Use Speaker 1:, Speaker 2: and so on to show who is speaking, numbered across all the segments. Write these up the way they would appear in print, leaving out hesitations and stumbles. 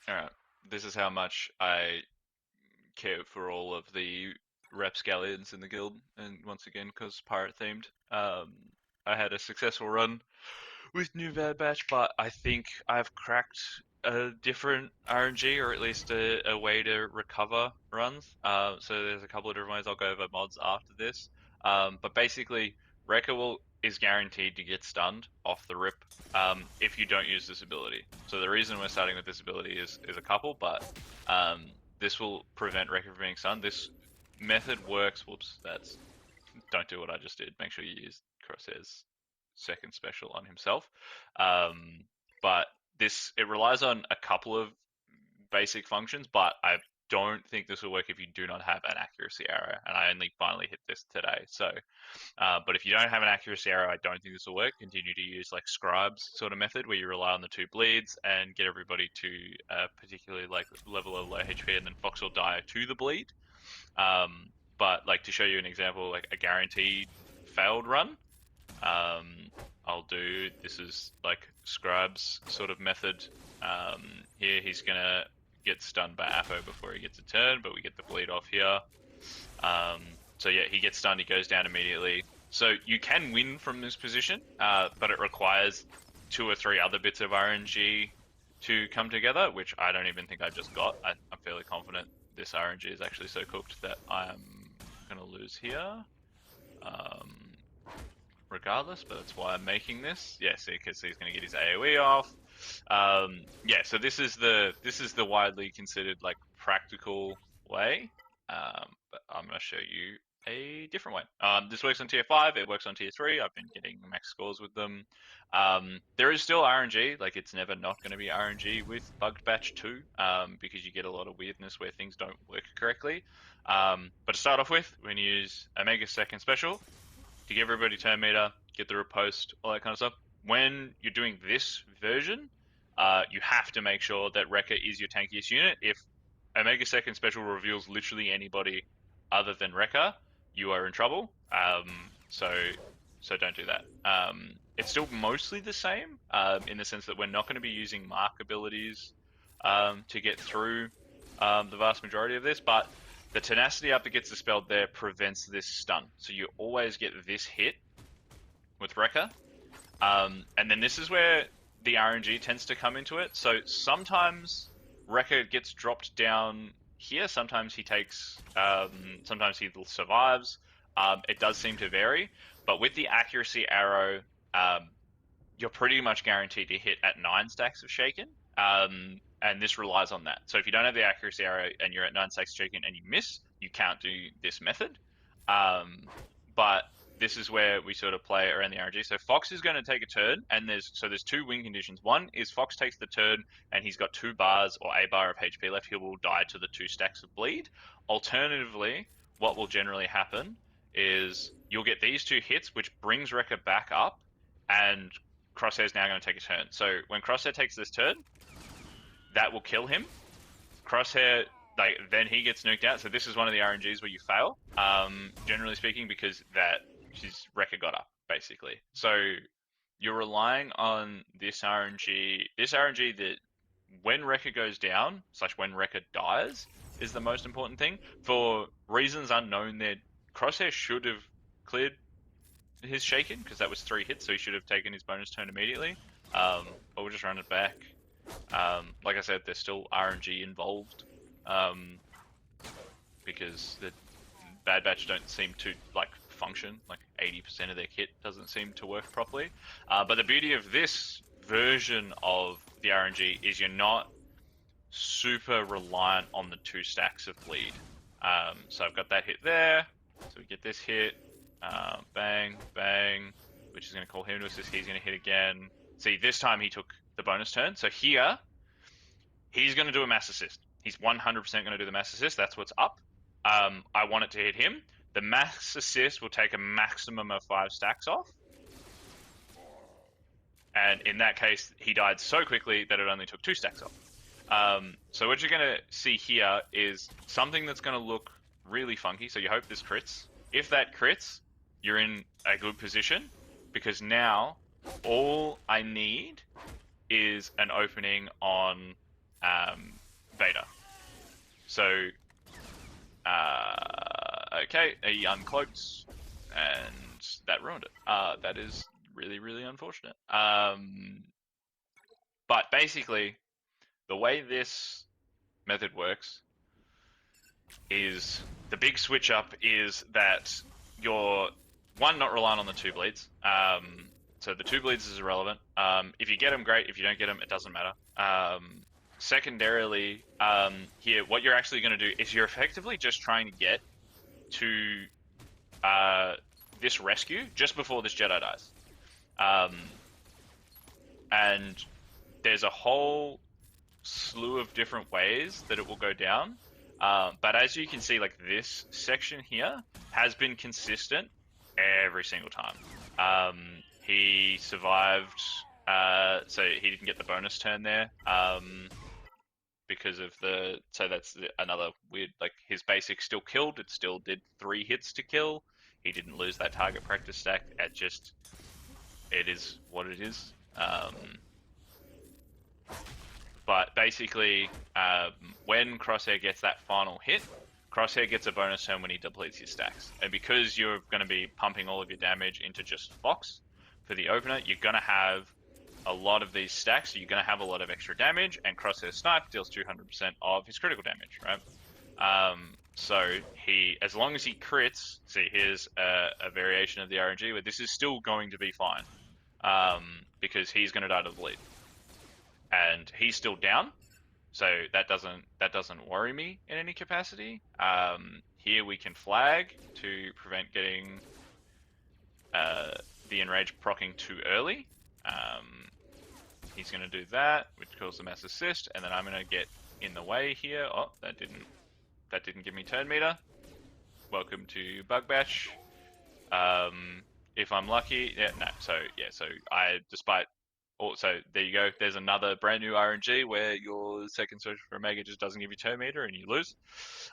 Speaker 1: Alright, this is how much I care for all of the rapscallions in the guild, and once again, because pirate themed. I had a successful run with New Bad Batch, but I think I've cracked a different RNG, or at least a way to recover runs. So there's a couple of different ways. I'll go over mods after this. But basically, is guaranteed to get stunned off the rip if you don't use this ability. So the reason we're starting with this ability is a couple, but um, this will prevent Rekka from being stunned. This method works. Whoops, don't do what I just did. Make sure you use Crosshair's second special on himself. Um, but it relies on a couple of basic functions, but I don't think this will work if you do not have an accuracy arrow. And I only finally hit this today. So, but if you don't have an accuracy arrow, I don't think this will work. Continue to use like scribes sort of method where you rely on the two bleeds and get everybody to particularly like level of low HP, and then Fox will die to the bleed. But like to show you an example, like a guaranteed failed run, I'll do, this is like Scribe's sort of method. Here he's gonna get stunned by Apo before he gets a turn, but we get the bleed off here. So yeah, he gets stunned, he goes down immediately. So you can win from this position, but it requires 2 or 3 other bits of RNG to come together, which I don't even think I just got. I'm fairly confident this RNG is actually so cooked that I'm gonna lose here. Regardless, but that's why I'm making this. Yeah, see, because he's going to get his AOE off. Yeah, so this is the widely considered like practical way, but I'm going to show you a different way. This works on tier 5. It works on tier 3. I've been getting max scores with them. There is still RNG. Like it's never not going to be RNG with Bugged Batch 2, because you get a lot of weirdness where things don't work correctly. But to start off with, we're going to use Omega second special to give everybody turn meter, get the riposte, all that kind of stuff. When you're doing this version, you have to make sure that Rekka is your tankiest unit. If Omega Second Special reveals literally anybody other than Rekka, you are in trouble. So don't do that. It's still mostly the same in the sense that we're not going to be using mark abilities to get through the vast majority of this, but the tenacity up that gets dispelled there prevents this stun. So you always get this hit with Rekka. And then this is where the RNG tends to come into it. So sometimes Rekka gets dropped down here. Sometimes he takes, sometimes he survives. It does seem to vary. But with the accuracy arrow, you're pretty much guaranteed to hit at 9 stacks of Shaken. And this relies on that. So if you don't have the accuracy arrow and you're at 9 stacks Shaken and you miss, you can't do this method. But this is where we sort of play around the RNG. So Fox is going to take a turn, and there's 2 win conditions. One is Fox takes the turn and he's got 2 bars or a bar of HP left. He will die to the 2 stacks of bleed. Alternatively, what will generally happen is you'll get these 2 hits, which brings Rekka back up, and Crosshair's now going to take a turn. So when Crosshair takes this turn, that will kill him. Crosshair, like, then he gets nuked out. So this is one of the RNGs where you fail, generally speaking, because his Rekka got up, basically. So you're relying on this RNG that when Rekka goes down, / when Rekka dies, is the most important thing. For reasons unknown there, Crosshair should have cleared his Shaken, because that was 3 hits, so he should have taken his bonus turn immediately. But we'll just run it back. Like I said, there's still RNG involved, because the Bad Batch don't seem to like function. Like 80% of their kit doesn't seem to work properly. But the beauty of this version of the RNG is you're not super reliant on the 2 stacks of bleed. So I've got that hit there. So we get this hit, bang, bang, which is going to call him to assist. He's going to hit again. See, this time he took the bonus turn. So here, he's going to do a mass assist. He's 100% going to do the mass assist. That's what's up. I want it to hit him. The mass assist will take a maximum of 5 stacks off. And in that case, he died so quickly that it only took 2 stacks off. So what you're going to see here is something that's going to look really funky. So you hope this crits. If that crits, you're in a good position, because now all I need is an opening on Vader. So, okay, he uncloaked, and that ruined it. That is really, really unfortunate. But basically, the way this method works is the big switch up is that you're one, not relying on the two bleeds. So the two bleeds is irrelevant. If you get them, great. If you don't get them, it doesn't matter. Secondarily, here, what you're actually going to do is you're effectively just trying to get to this rescue just before this Jedi dies. And there's a whole slew of different ways that it will go down. But as you can see, like this section here has been consistent every single time. He survived, so he didn't get the bonus turn there because of the. So that's another weird. Like his basic still killed. It still did 3 hits to kill. He didn't lose that target practice stack. It is what it is. But basically, when Crosshair gets that final hit, Crosshair gets a bonus turn when he depletes his stacks. And because you're going to be pumping all of your damage into just Fox for the opener, you're going to have a lot of these stacks, so you're going to have a lot of extra damage, and Crosshair Snipe deals 200% of his critical damage, right? So as long as he crits, see, here's a variation of the RNG where this is still going to be fine, because he's going to die to the bleed. And he's still down, so that doesn't worry me in any capacity. Here we can flag to prevent getting the enrage proccing too early. He's going to do that, which calls the mass assist, and then I'm going to get in the way here. Oh, that didn't give me turn meter. Welcome to Bug Bash. If I'm lucky, yeah, no. So despite. So there you go. There's another brand new RNG where your second search for Omega just doesn't give you turn meter and you lose.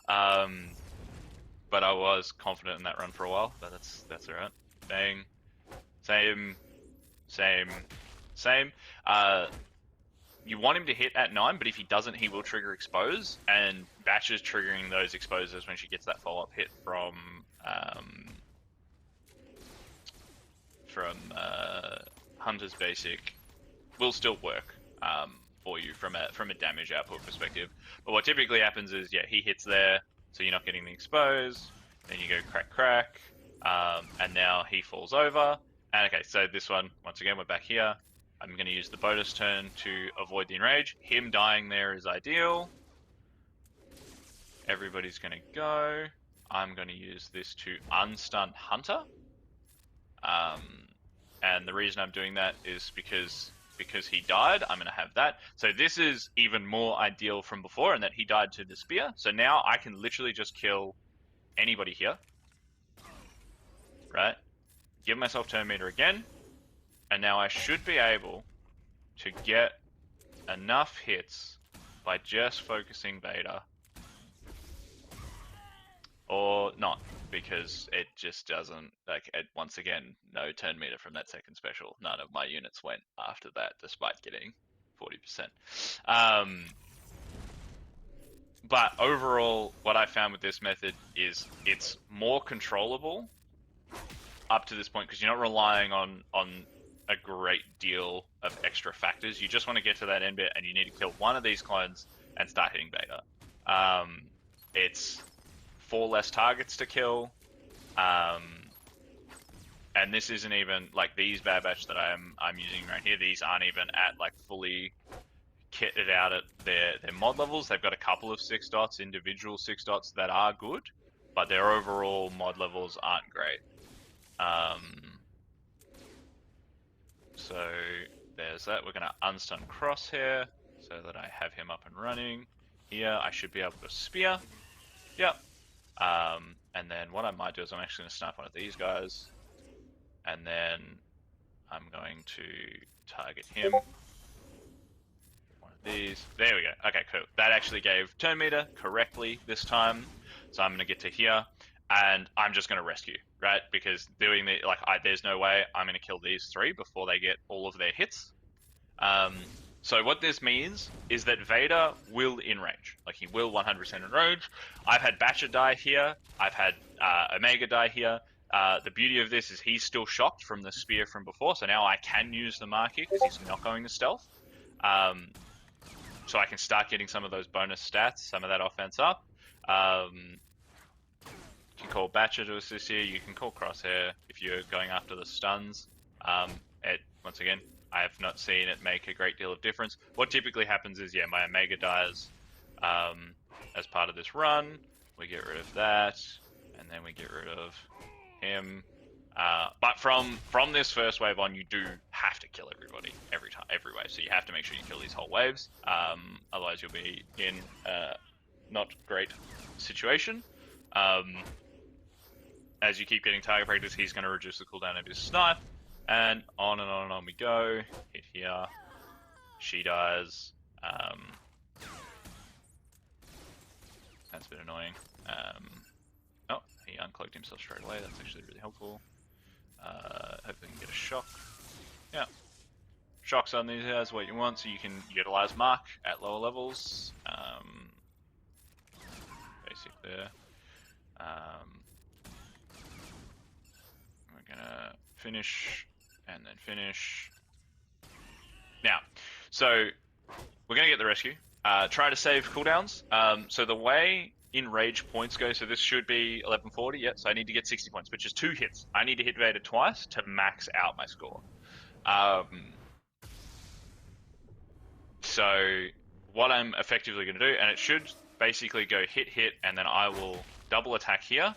Speaker 1: But I was confident in that run for a while. But that's alright. Bang. Same. You want him to hit at 9, but if he doesn't, he will trigger expose. And Batch is triggering those exposes when she gets that follow-up hit from Hunter's basic. Will still work for you from a damage output perspective. But what typically happens is, yeah, he hits there, so you're not getting the expose. Then you go crack, and now he falls over. And okay, so this one, once again, we're back here. I'm going to use the bonus turn to avoid the enrage. Him dying there is ideal. Everybody's going to go. I'm going to use this to unstun Hunter. And the reason I'm doing that is because he died, I'm going to have that. So this is even more ideal from before in that he died to the spear. So now I can literally just kill anybody here. Right? Give myself turn meter again. And now I should be able to get enough hits by just focusing Vader. Or not, because it just doesn't, once again, no turn meter from that second special. None of my units went after that, despite getting 40%. But overall, what I found with this method is it's more controllable up to this point, because you're not relying on a great deal of extra factors. You just want to get to that end bit, and you need to kill one of these clones and start hitting Vader. It's 4 less targets to kill, and this isn't even like these Bad Batch that I'm using right here. These aren't even at like fully kitted out at their mod levels. They've got a couple of 6 dots, individual 6 dots that are good, but their overall mod levels aren't great. So there's that. We're going to unstun Crosshair so that I have him up and running. Here I should be able to spear. Yep. And then what I might do is I'm actually going to snipe one of these guys, and then I'm going to target him. One of these. There we go. Okay, cool. That actually gave turn meter correctly this time. So I'm going to get to here, and I'm just going to rescue, right? Because doing there's no way I'm going to kill these 3 before they get all of their hits. So what this means is that Vader will enrage. Like, he will 100% enrage. I've had Batcher die here. I've had Omega die here. The beauty of this is he's still shocked from the spear from before, so now I can use the Mark here because he's not going to stealth. Um, so I can start getting some of those bonus stats, some of that offense up. You can call Batcher to assist here. You can call Crosshair if you're going after the stuns. Once again, I have not seen it make a great deal of difference. What typically happens is, yeah, my Omega dies as part of this run. We get rid of that, and then we get rid of him. But from this first wave on, you do have to kill everybody every wave. So you have to make sure you kill these whole waves. Otherwise, you'll be in not great situation. As you keep getting target practice, he's going to reduce the cooldown of his snipe, and on and on and on we go. Hit here, she dies. That's a bit annoying. Oh, he uncloaked himself straight away. That's actually really helpful. Hope we can get a shock. Yeah. Shocks on these guys what you want, so you can utilize Mark at lower levels. Basic there. We're gonna finish and then finish. Now, so we're gonna get the rescue. Try to save cooldowns. So the way enrage points go, so this should be 1140, yeah, so I need to get 60 points, which is 2 hits. I need to hit Vader twice to max out my score. So what I'm effectively going to do, and it should basically go hit, and then I will double attack here,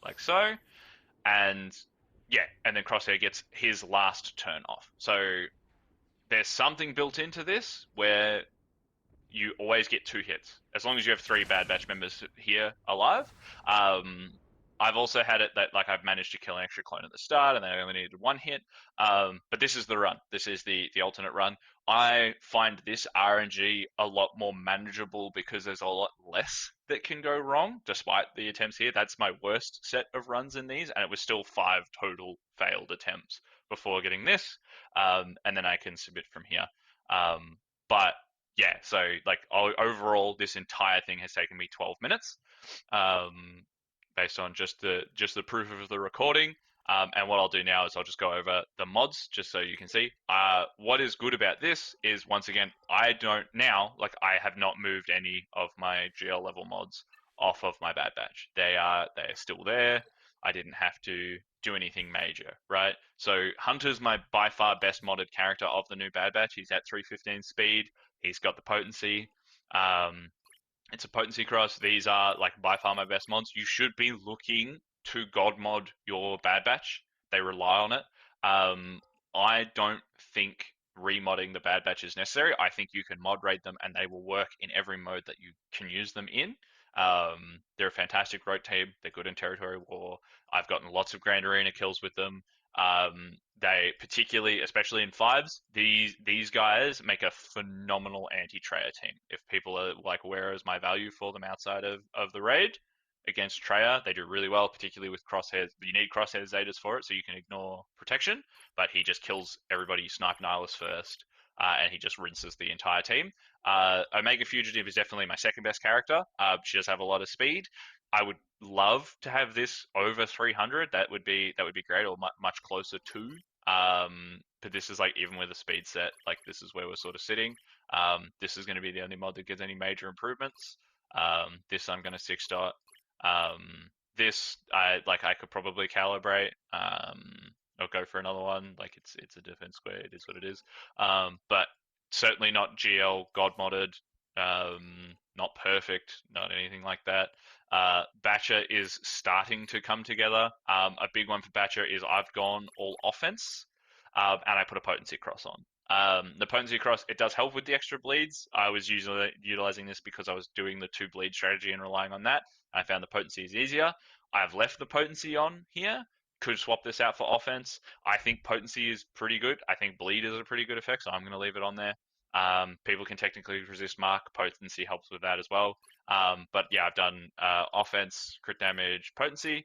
Speaker 1: like so, and yeah, and then Crosshair gets his last turn off. So there's something built into this where you always get 2 hits, as long as you have 3 Bad Batch members here alive. I've also had it that like I've managed to kill an extra clone at the start, and then I only needed 1 hit. But this is the run. This is the alternate run. I find this RNG a lot more manageable because there's a lot less that can go wrong, despite the attempts here. That's my worst set of runs in these, and it was still 5 total failed attempts before getting this, and then I can submit from here. But yeah, so like overall, this entire thing has taken me 12 minutes. Based on just the proof of the recording. And what I'll do now is I'll just go over the mods just so you can see. What is good about this is, once again, I have not moved any of my GL level mods off of my Bad Batch. They are still there. I didn't have to do anything major, right? So Hunter's my by far best modded character of the new Bad Batch. He's at 315 speed. He's got the potency. It's a potency cross. These are like by far my best mods. You should be looking to god mod your Bad Batch. They rely on it. I don't think remodding the Bad Batch is necessary. I think you can mod raid them and they will work in every mode that you can use them in. They're a fantastic rogue team. They're good in territory war. I've gotten lots of Grand Arena kills with them. They particularly, especially in 5s, these guys make a phenomenal anti-Traya team. If people are like, where is my value for them outside of the raid? Against Traya, they do really well, particularly with crosshairs. You need crosshair Zetas for it, so you can ignore protection, but he just kills everybody. You snipe Nihilus first, and he just rinses the entire team. Omega Fugitive is definitely my second best character. She does have a lot of speed. I would love to have this over 300. That would be great, or much closer to. But this is like, even with a speed set, like this is where we're sort of sitting. This is going to be the only mod that gets any major improvements. This I'm going to 6-dot. This I could probably calibrate. Or go for another one. Like it's a defense square. It is what it is. But certainly not GL god modded. Not perfect. Not anything like that. Batcher is starting to come together. A big one for Batcher is I've gone all offense, and I put a potency cross on. The potency cross, it does help with the extra bleeds. I was usually utilizing this because I was doing the 2 bleed strategy and relying on that. I found the potency is easier. I've left the potency on here. Could swap this out for offense. I think potency is pretty good. I think bleed is a pretty good effect, so I'm going to leave it on there. People can technically resist mark. Potency helps with that as well. But yeah, I've done offense, crit damage, potency.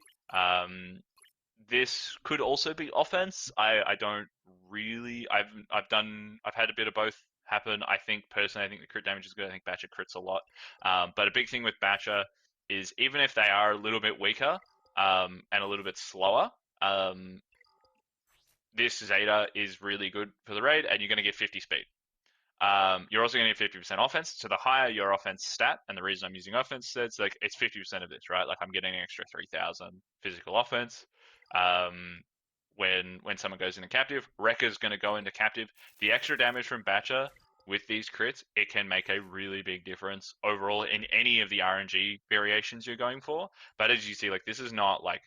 Speaker 1: This could also be offense. I don't really. I've had a bit of both happen. I think personally, I think the crit damage is good. I think Batcher crits a lot. But a big thing with Batcher is even if they are a little bit weaker and a little bit slower, um, this Zeta is really good for the raid, and you're going to get 50 speed. You're also going to get 50% offense. So the higher your offense stat, and the reason I'm using offense stats, like it's 50% of this, right? Like I'm getting an extra 3,000 physical offense. Um, when someone goes into captive, Rekka's going to go into captive. The extra damage from Batcher with these crits, it can make a really big difference overall in any of the RNG variations you're going for. But as you see, like this is not like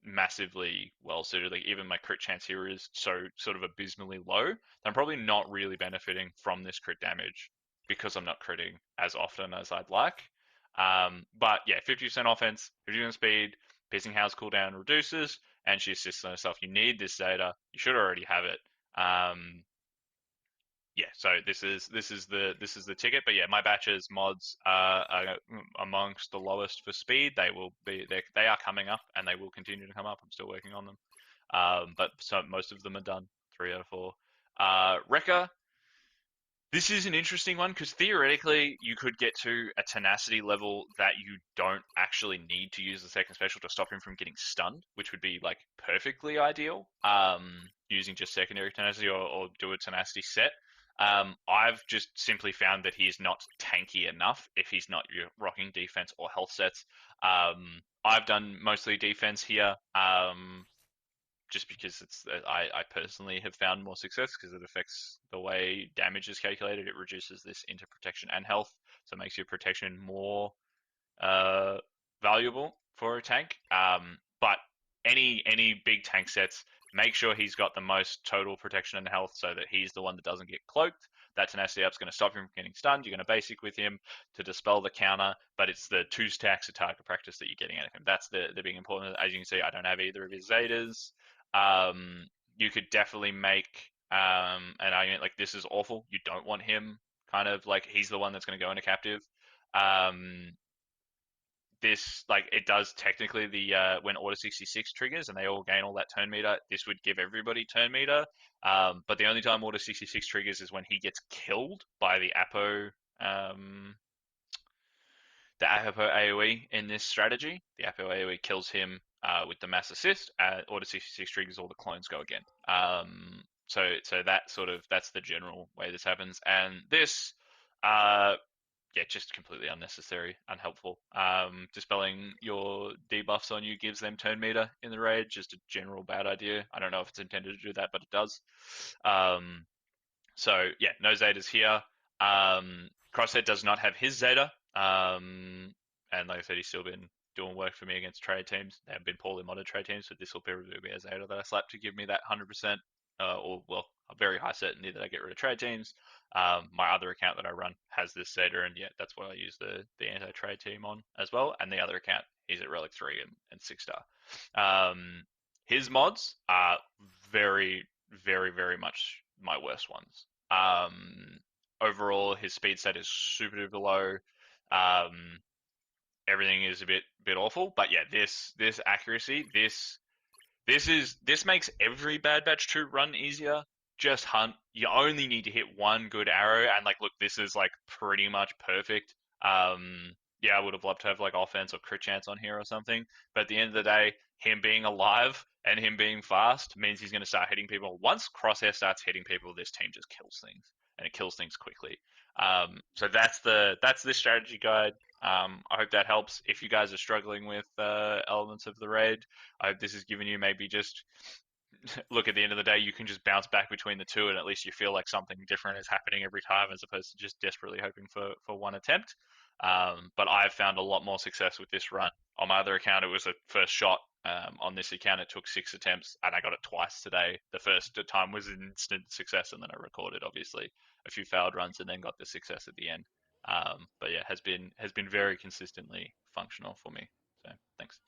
Speaker 1: massively well suited. Like even my crit chance here is so sort of abysmally low. I'm probably not really benefiting from this crit damage because I'm not critting as often as I'd like. But yeah, 50% offense, 50% speed, piercing house cooldown reduces, and she assists on herself. You need this data. You should already have it. Yeah, so this is the ticket. But yeah, my batches mods are amongst the lowest for speed. They are coming up and they will continue to come up. I'm still working on them. But so most of them are done. 3 out of 4. Rekka, this is an interesting one because theoretically you could get to a tenacity level that you don't actually need to use the second special to stop him from getting stunned, which would be like perfectly ideal. Using just secondary tenacity or do a tenacity set. I've just simply found that he's not tanky enough if he's not rocking defense or health sets. I've done mostly defense here. Just because I personally have found more success because it affects the way damage is calculated. It reduces this into protection and health, so it makes your protection more uh, valuable for a tank. But any big tank sets, make sure he's got the most total protection and health, so that he's the one that doesn't get cloaked. That tenacity up's going to stop him from getting stunned. You're going to basic with him to dispel the counter, but it's the 2 stacks of target practice that you're getting out of him. That's the big important. As you can see, I don't have either of his Zetas. You could definitely make an argument like this is awful. You don't want him. Kind of like he's the one that's going to go into captive. Um, this like it does technically the when order 66 triggers and they all gain all that turn meter, this would give everybody turn meter, but the only time order 66 triggers is when he gets killed by um, the Apo AoE in this strategy. The Apo AoE kills him with the mass assist. Order 66 triggers, all the clones go again. So that's the general way this happens, and this yeah, just completely unnecessary, unhelpful. Dispelling your debuffs on you gives them turn meter in the raid. Just a general bad idea. I don't know if it's intended to do that, but it does. Um, so yeah, no Zetas here. Crosshead does not have his Zeta. And like I said, he's still been doing work for me against trade teams. They have been poorly modded trade teams, but this will probably be a Zeta that I slap to give me that 100%, or well, a very high certainty that I get rid of trade teams. My other account that I run has this Zeta, and yeah, that's what I use the anti-trade team on as well. And the other account, he's at Relic 3 and 6-star. His mods are very, very, very much my worst ones. Overall, his speed set is super duper low. Um, Everything is a bit awful. But yeah, this accuracy, this makes every Bad Batch 2 run easier. Just hunt. You only need to hit one good arrow, and like, look, this is like pretty much perfect. Yeah, I would have loved to have like offense or crit chance on here or something, but at the end of the day, him being alive and him being fast means he's going to start hitting people. Once Crosshair starts hitting people, this team just kills things, and it kills things quickly. So that's this strategy guide. I hope that helps. If you guys are struggling with elements of the raid, I hope this has given you maybe just look, at the end of the day, you can just bounce back between the two, and at least you feel like something different is happening every time, as opposed to just desperately hoping for one attempt. But I've found a lot more success with this run. On my other account, it was a first shot. On this account, it took 6 attempts, and I got it twice today. The first time was an instant success, and then I recorded, obviously, a few failed runs, and then got the success at the end. But yeah, has been very consistently functional for me. So thanks.